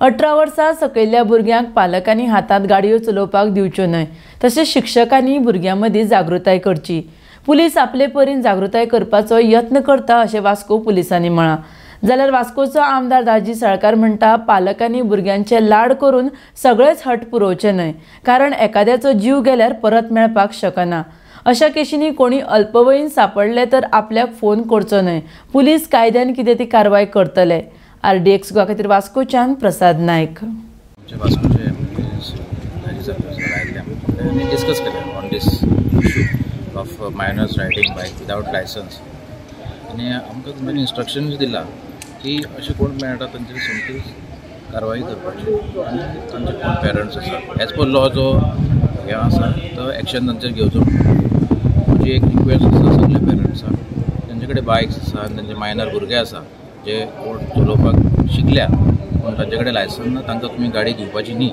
18 वर्सां सकयल्या भुरग्यांक पालकांनी हातांत गाडयो चलोवपाक दिवच्यो न्हय। तशेंच शिक्षकांनी भुरग्यां मदीं जागृताय करची। पुलीस आपले परीन जागृताय करपाचो यत्न करता अशें वास्को पुलिसांनी म्हळां। जाल्यार वास्कोचो आमदार दाजी साळकार म्हणटा, पालकांनी भुरग्यांचे लाड करून सगळेच हट पुरोवचे न्हय, कारण एखाद्याचो जीव गेल्यार परत मेळपाक शकना। अशा केशींनी कोणी अल्पवयीन सांपडले तर आपल्याक फोन करचो न्हय। पुलीस कायद्यान कितें ती कारवाय करतले। RDX गोवा खातीर वास्कोच्यान प्रसाद नायक। डिस्कस केलें on this issue of minors riding bike without licence आनी आमकां तुमच्यानी इंस्ट्रक्शन्स दिला की अशें कोण मेळटा तांचेर सोमती कारवाई करपाची आनी तांचे कोण पेरंट्स आसा एज पर लॉ जो हे आसा तो एक्शन तांचेर घेवचो। म्हजी एक रिक्वेस्ट आसा सगळे पेरंट्सांक, तांचे कडेन बायक्स आसा आनी तांचे मायनर भुरगे आसा जे कोण चलोवपाक शिकल्या पूण तांचे कडेन लायसन्स ना, तांकां तुमी गाडी दिवपाची न्ही।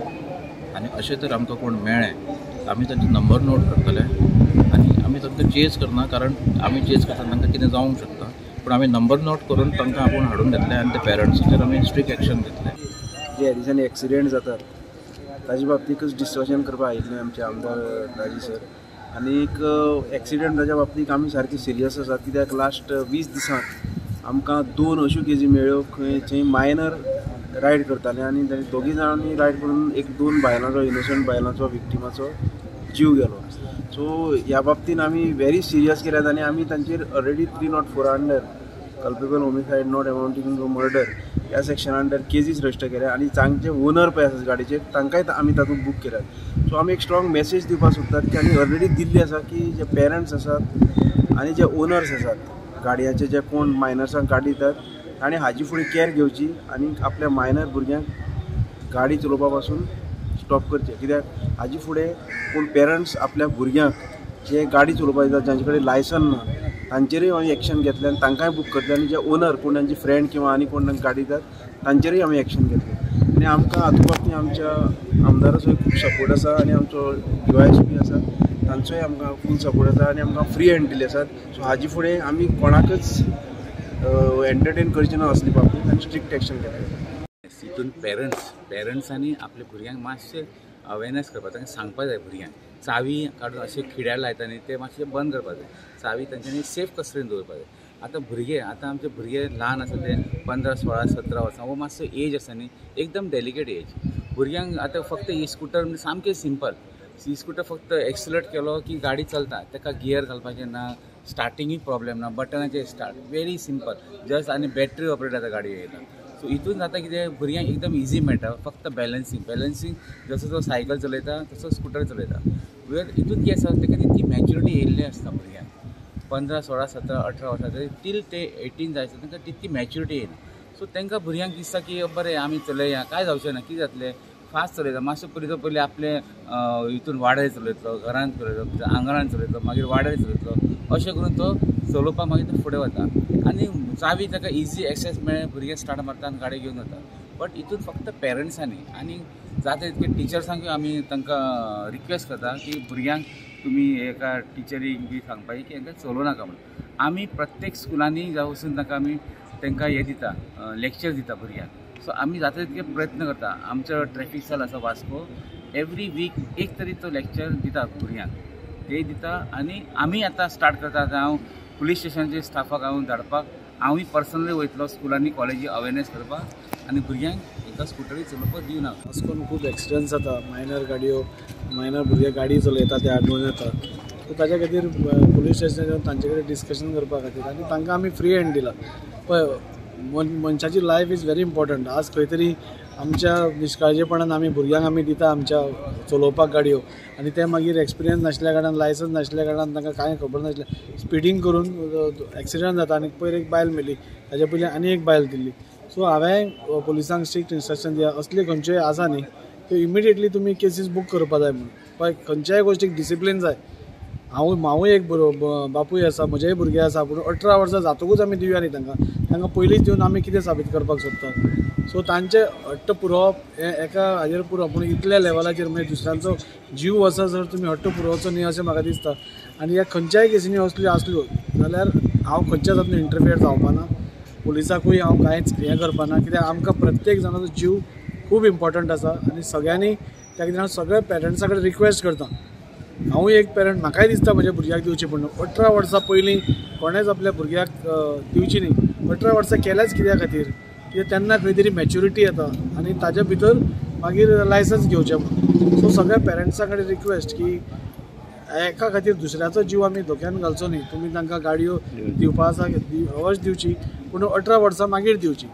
आनी अशें तर आमकां कोण मेळ्ळें आमी तांचे नंबर नोट करतले आनी आमी तांकां चेज करना, कारण आमी चेज करता तांकां कितें जावंक शकता, पूण आमी नंबर नोट करून तांकां आपूण हाडून घेतले आनी ते पेरंट्साचेर आमी स्ट्रिक्ट एक्शन घेतले। जे ह्या दिसांनी एक्सिडेंट जातात ताजे बाबतींतच डिस्कशन करपाक आयिल्ले आमचे आमदार दाजी सर। आनीक एक्सिडेंट ताच्या बाबतींत आमी सारके सिरियस आसात, कित्याक लास्ट 20 दिसांत आमकां 2 अश्यो केसी मेळ्ळ्यो खंय मायनर रायड करताले आनी तांणी दोगी जाणांनी रायड करून 1-2 बायलांचो इनोसंट बायलांचो विक्टिमाचो जीव गेलो। सो ह्या बाबतींत आमी व्हेरी सिरियस केल्यात आनी आमी तांचेर already 304 under culpable homicide not amounting to murder ह्या सेक्शना अंडर केसीस रजिस्टर केल्या आनी तांचे ओनर पळय आसात गाडयेचे तांकांय आमी तातूंत बूक केल्यात। सो आमी एक स्ट्रॉंग मेसेज दिवपाक सोदतात की आमी ऑलरेडी दिल्ली आसा की जे पेरंट्स आसात आनी जे ओनर्स आसात गाडयांचे, जे कोण मायनर्सांक गाडी दितात ताणें हाजी फुडें कॅर घेवची आनी आपल्या मायनर भुरग्यांक गाडी चलोवपा पासून स्टॉप करचें। कित्याक हाजी फुडें कोण पेरंट्स आपल्या भुरग्यांक जे गाडी चलोवपाक दितात जांचे कडेन लायसन ना तांचेरूय आमी एक्शन घेतलें आनी तांकांय बूक करतले आनी जे ओनर कोण तांचे फ्रेंड किंवा आनी कोण तांकां गाडी दितात तांचेरूय आमी एक्शन घेतलें। आनी आमकां हातूंत बाबतींत आमच्या आमदाराचोय खूब सपोर्ट आसा आनी आमचो DYSP आसा तांचोय आमकां फूल सपोर्ट आसा आनी आमकां फ्री हँड दिले आसात। सो हाजे फुडें आमी कोणाकच एंटरटेन करची ना असली बाबतींत आनी स्ट्रिक्ट एक्शन घेतलें। हितून पेरंट्सांनी आपल्या भुरग्यांक मातशें अवेरनेस करपाक तांकां सांगपाक जाय। भुरग्यांक चावी काडून अशें खिड्यार लायता न्ही ते मातशें बंद करपाक जाय, चावी तांच्यांनी सेफ कस्टेन दवरपाक जाय। आतां आमचे भुरगे ल्हान आसा ते 15, 16, 17 वर्सां हो मातसो एज आसा न्ही, एकदम डेलिकेट एज। भुरग्यांक आतां फक्त ई स्कूटर म्हणजे सामकें सिंपल, ई स्कूटर फक्त एक्सिलरेट केलो की गाडी चलता, ताका गियर घालपाचें ना, स्टार्टिंगूय प्रॉब्लेम ना, बटनाचेर स्टार्ट, व्हेरी सिंपल जस्ट आनी बॅटरी ऑपरेट जाता गाडी येयला। सो हितून जाता कितें भुरग्यांक एकदम इजी मेळटा, फक्त बॅलन्सिंग जसो जो सायकल चलयता तसो स्कूटर चलयता। हितून कितें आसा ताका तितकी मॅच्युरिटी येयल्ली आसता भुरग्यांक 15, 16, 17, 18 वर्सां तरी टील ते 18 जाय आसता तांकां तितकी मॅच्युरिटी येयना। सो तांकां भुरग्यांक दिसता की बरें आमी चलया कांय जावचें ना, कितें जातलें फास्ट चलयता, मातसो पयलीं आपले हितून वाडय चलयतलो, घरांत चलयतलो, आंगणान चलयतलो, मागीर वाडय चलयतलो, अशें करून तो चलोवपाक मागीर तो फुडें वता आनी चावी ताका इजी एक्सेस मेळ्ळें, भुरगे स्टार्ट मारता आनी गाडी घेवन वता। बट हितून फक्त पेरंट्सांनी आनी जाता तितके टिचर्सांकूय आमी तांकां रिक्वेस्ट करता की भुरग्यांक तुमी एका टिचरीक बी सांगपाची की हांकां चलोव नाका म्हणून। आमी प्रत्येक स्कुलांनी जावं वचून तांकां हे दिता, लेक्चर दिता भुरग्यांक। सो आमी जाता तितके प्रयत्न करता, आमचो ट्रॅफिक सेल आसा वास्को, एवरी वीक एक तरी तो लेक्चर दिता भुरग्यांक, ते दिता। आनी आमी आतां स्टार्ट करता, हांव पुलीस स्टेशनाचे स्टाफाक हांव धाडपाक हांवूय पर्सनली वयतलो स्कुलांनी कॉलेजी अवेरनेस करपाक आनी भुरग्यांक एका स्कुटरी चलोवपाक दिवना। वास्कोन खूब एक्सिडेंट्स जाता, मायनर भुरगे गाडी चलयता ते आडून येतात। सो ताच्या खातीर पुलीस स्टेशनार तांचे कडेन डिस्कशन करपा खातीर आनी तांकां आमी फ्री हँड दिला। पळय मनशाची लायफ इज व्हेरी इम्पॉर्टंट। आज खंय तरी आमच्या निश्काळजीपणान आमी भुरग्यांक आमी दिता आमच्या चलोवपाक गाडयो आनी ते मागीर एक्सपिरियन्स नासल्या कारणान, लायसन्स नासल्या कारणान तांकां कांय खबर नासलें, स्पिडींग करून एक्सिडेंट जाता आनी पयर एक बायल मेली, ताच्या पयलीं आनी एक बायल दिल्ली। सो हांवें पुलिसांक स्ट्रिक्ट इंस्ट्रक्शन दिया, असले खंयच्योय आसा न्ही त्यो इमिडिएटली तुमी केसीस बूक करपा जाय म्हणून। पळय खंयच्याय गोश्टीक डिसिप्लीन जाय। हांवूय एक बापूय आसा, म्हजेय भुरगे आसा, पूण 18 वर्सां जातकूच आमी दिवया न्ही तांकां पयलींच दिवन आमी कितें साबीत करपाक सोदतात। सो तांचे हट्ट पुरोवप हें एका हाजेर पुरोवप, पूण इतल्या लेवलाचेर म्हणजे दुसऱ्यांचो जीव वचत जर तुमी हट्ट पुरोवचो न्ही अशें म्हाका दिसता। आनी ह्या खंयच्याय केसींनी असल्यो आसल्यो जाल्यार हांव खंयच्याच हातूंत इंटरफियर जावपाना, पुलिसाकूय हांव कांयच हें करपाना, कित्याक आमकां प्रत्येक जाणाचो जीव खूब इम्पॉर्टंट आसा आनी सगळ्यांनी त्या खातीर हांव सगळ्या पेरंट्सां कडेन रिक्वेस्ट करता. हांवूय एक पेरंट, म्हाकाय दिसता म्हज्या भुरग्याक दिवची पूण 18 वर्सां पयलीं कोणेच आपल्या भुरग्याक दिवची न्ही. 18 वर्सां केल्याच कित्या खातीर की तेन्ना खंय तरी मॅच्युरिटी येता आनी ताज्या भितर मागीर लायसन्स घेवचें म्हणून. सो सगळ्या पेरंट्सां कडेन रिक्वेस्ट की एका खातीर दुसऱ्याचो जीव आमी धोक्यान घालचो न्ही. तुमी तांकां गाडयो दिवपा आसा अवश्य दिवची, पूण 18 वर्सां मागीर दिवची.